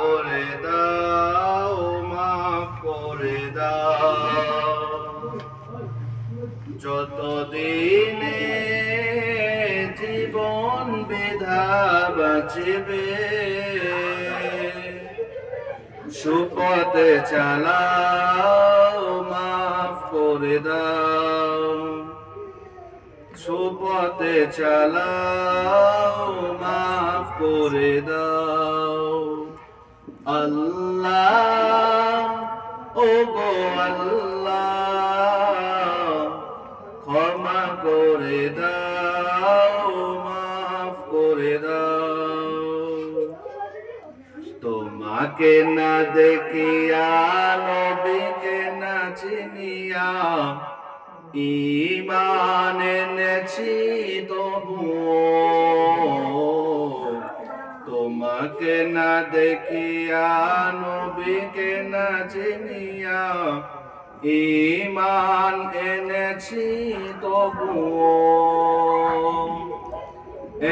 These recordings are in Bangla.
করে দাও, মাফ করে দাও। যতদিনে জীবন বিধা বাঁচবে, সুপথে চালাও, মাফ করে দাও। সুপথে চালাও, মাফ করে দাও। আল্লাহ, ও গো আল্লাহ, ক্ষমা করে দাও, মাফ করে দাও। তোমাকে না দেখিয়া, নবীকে না চিনিয়া, ঈমান এনেছি তবুও। তোমাকে না দেখিয়া, নবীকে না চিনিয়া, ঈমান এনেছি তবুও।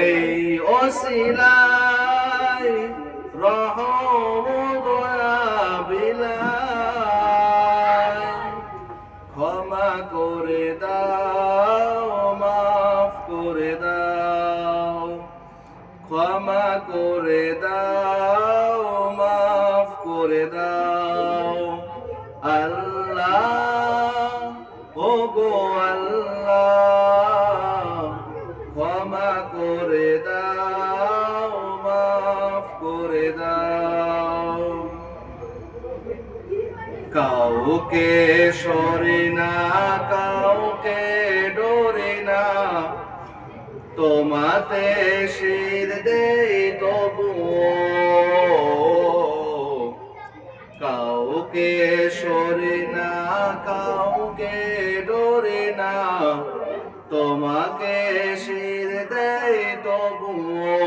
এই ওসিলায় রহম দয়া বিলায়, ক্ষমা করে দাও, মাফ করে দাও। ক্ষমা করে দাও, মাফ করে দাও। আল্লাহ, ও গো আল্লাহ, ক্ষমা করে দাও, মাফ করে দাও। কাউকে সরি না, কাউকে ডরি না, তোমাতে শির দেই তবুও। কাউকে সরি না, কাউকে ডরি না, তোমাকে শির দেই তবুও।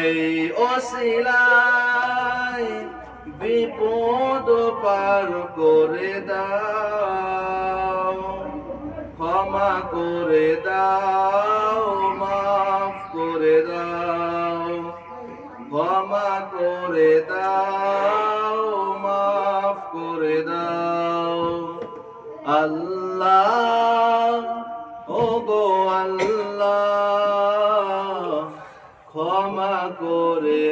এই ওসিলায় বিপদ পার করে দাও, ক্ষমা করে দাও, মাফ করে দাও। ক্ষমা করে দাও, মাফ করে দাও। আল্লাহ, ও গো আল্লাহ, ক্ষমা করে